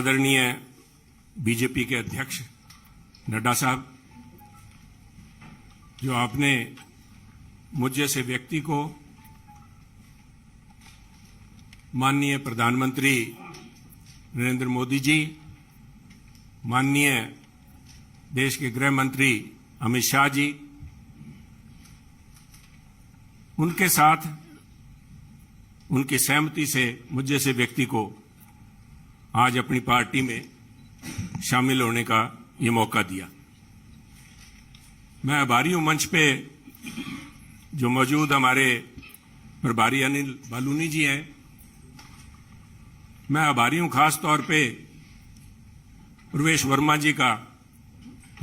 आदरणीय बीजेपी के अध्यक्ष नड्डा साहब, जो आपने मुझ जैसे व्यक्ति को माननीय प्रधानमंत्री नरेंद्र मोदी जी, माननीय देश के गृह मंत्री अमित शाह जी, उनके साथ उनकी सहमति से मुझ जैसे व्यक्ति को आज अपनी पार्टी में शामिल होने का ये मौका दिया। मैं आभारी हूं मंच पे जो मौजूद हमारे प्रभारी अनिल बालूनी जी हैं। मैं आभारी हूं खास तौर पे प्रवेश वर्मा जी का,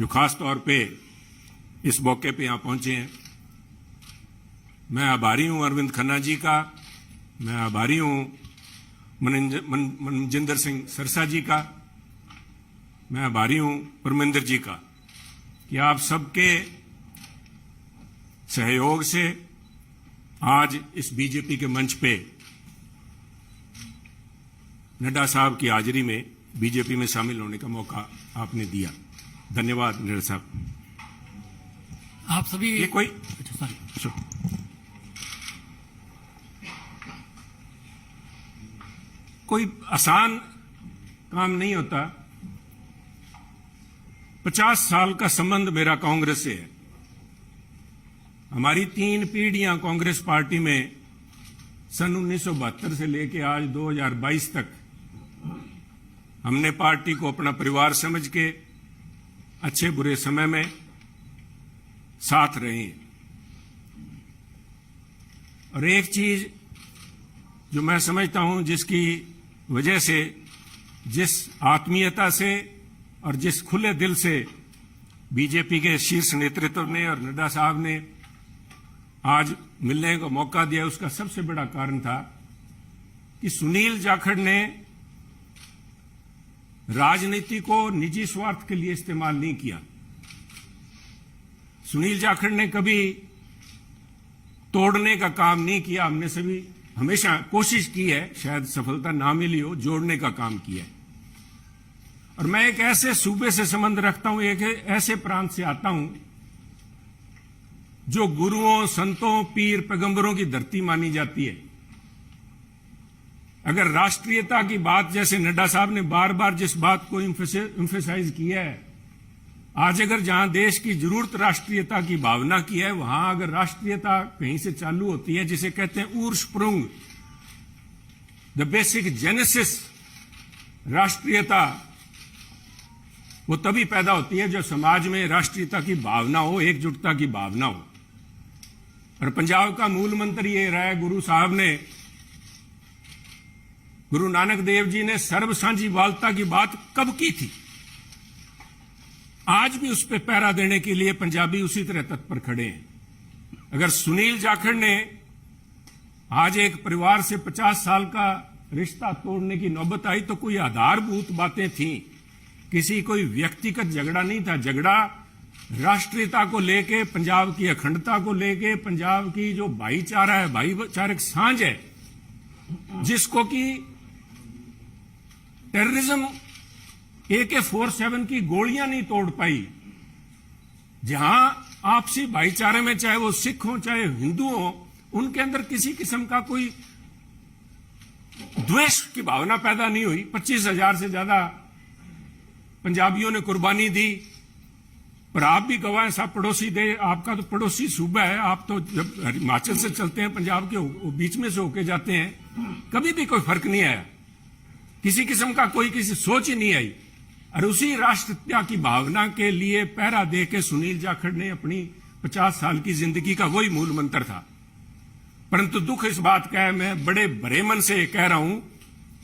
जो खास तौर पे इस मौके पे यहां पहुंचे हैं। मैं आभारी हूं अरविंद खन्ना जी का। मैं आभारी हूं मनजिंदर सिंह सरसा जी का। मैं आभारी हूं परमिंदर जी का कि आप सबके सहयोग से आज इस बीजेपी के मंच पे नड्डा साहब की हाजिरी में बीजेपी में शामिल होने का मौका आपने दिया। धन्यवाद नड्डा साहब। आप सभी ये कोई आसान काम नहीं होता। 50 साल का संबंध मेरा कांग्रेस से है। हमारी 3 पीढ़ियां कांग्रेस पार्टी में सन 1972 से लेकर आज 2022 तक हमने पार्टी को अपना परिवार समझ के अच्छे बुरे समय में साथ रहे हैं। और एक चीज जो मैं समझता हूं, जिसकी वजह से, जिस आत्मीयता से और जिस खुले दिल से बीजेपी के शीर्ष नेतृत्व ने और नड्डा साहब ने आज मिलने का मौका दिया, उसका सबसे बड़ा कारण था कि सुनील जाखड़ ने राजनीति को निजी स्वार्थ के लिए इस्तेमाल नहीं किया। सुनील जाखड़ ने कभी तोड़ने का काम नहीं किया। हमने सभी हमेशा कोशिश की है, शायद सफलता ना मिली हो, जोड़ने का काम किया है। और मैं एक ऐसे सूबे से संबंध रखता हूं, एक ऐसे प्रांत से आता हूं जो गुरुओं, संतों, पीर, पैगंबरों की धरती मानी जाती है। अगर राष्ट्रीयता की बात, जैसे नड्डा साहब ने बार बार जिस बात को एम्फेसाइज किया है, आज अगर जहां देश की जरूरत राष्ट्रीयता की भावना की है, वहां अगर राष्ट्रीयता कहीं से चालू होती है, जिसे कहते हैं उर्स्प्रुंग, द बेसिक जेनेसिस राष्ट्रीयता, वो तभी पैदा होती है जब समाज में राष्ट्रीयता की भावना हो, एकजुटता की भावना हो। और पंजाब का मूल मंत्र ये रहा है, गुरु नानक देव जी ने सर्व साझीवालता की बात कब की थी। आज भी उस पर पहरा देने के लिए पंजाबी उसी तरह तत्पर खड़े हैं। अगर सुनील जाखड़ ने आज एक परिवार से 50 साल का रिश्ता तोड़ने की नौबत आई तो कोई आधारभूत बातें थीं, किसी कोई व्यक्तिगत झगड़ा नहीं था। झगड़ा राष्ट्रीयता को लेके, पंजाब की अखंडता को लेके, पंजाब की जो भाईचारा है, भाईचारक सांझ है, जिसको कि टेररिज्म AK-47 की गोलियां नहीं तोड़ पाई। जहां आपसी भाईचारे में, चाहे वो सिख हो चाहे हिंदू हो, उनके अंदर किसी किस्म का कोई द्वेष की भावना पैदा नहीं हुई। 25,000 से ज्यादा पंजाबियों ने कुर्बानी दी। पर आप भी गवाह हैं, साहब पड़ोसी दे, आपका तो पड़ोसी सूबा है। आप तो जब हिमाचल से चलते हैं, पंजाब के बीच में से होके जाते हैं, कभी भी कोई फर्क नहीं आया। किसी किस्म का कोई किसी सोच ही नहीं आई। और उसी राष्ट्रीयता की भावना के लिए पहरा दे के सुनील जाखड़ ने अपनी 50 साल की जिंदगी का वही मूल मंत्र था। परंतु दुख इस बात का है, मैं बड़े भरे मन से कह रहा हूं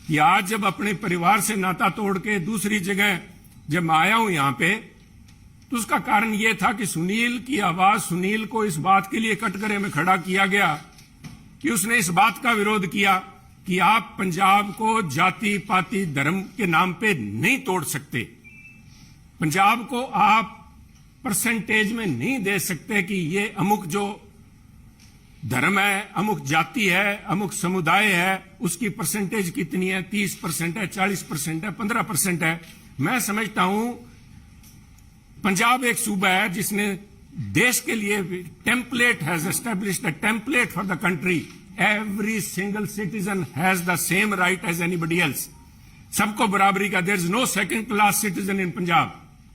कि आज जब अपने परिवार से नाता तोड़ के दूसरी जगह जब मैं आया हूं यहां पे, तो उसका कारण यह था कि सुनील की आवाज, सुनील को इस बात के लिए कटघरे में खड़ा किया गया कि उसने इस बात का विरोध किया कि आप पंजाब को जाति पाति धर्म के नाम पे नहीं तोड़ सकते। पंजाब को आप परसेंटेज में नहीं दे सकते कि ये अमुक जो धर्म है, अमुक जाति है, अमुक समुदाय है, उसकी परसेंटेज कितनी है, 30% है, 40% है, 15% है। मैं समझता हूं पंजाब एक सूबा है जिसने देश के लिए template has established a template for the country. Every single citizen has the same right as anybody else. सबको बराबरी का, there is no second class citizen in Punjab.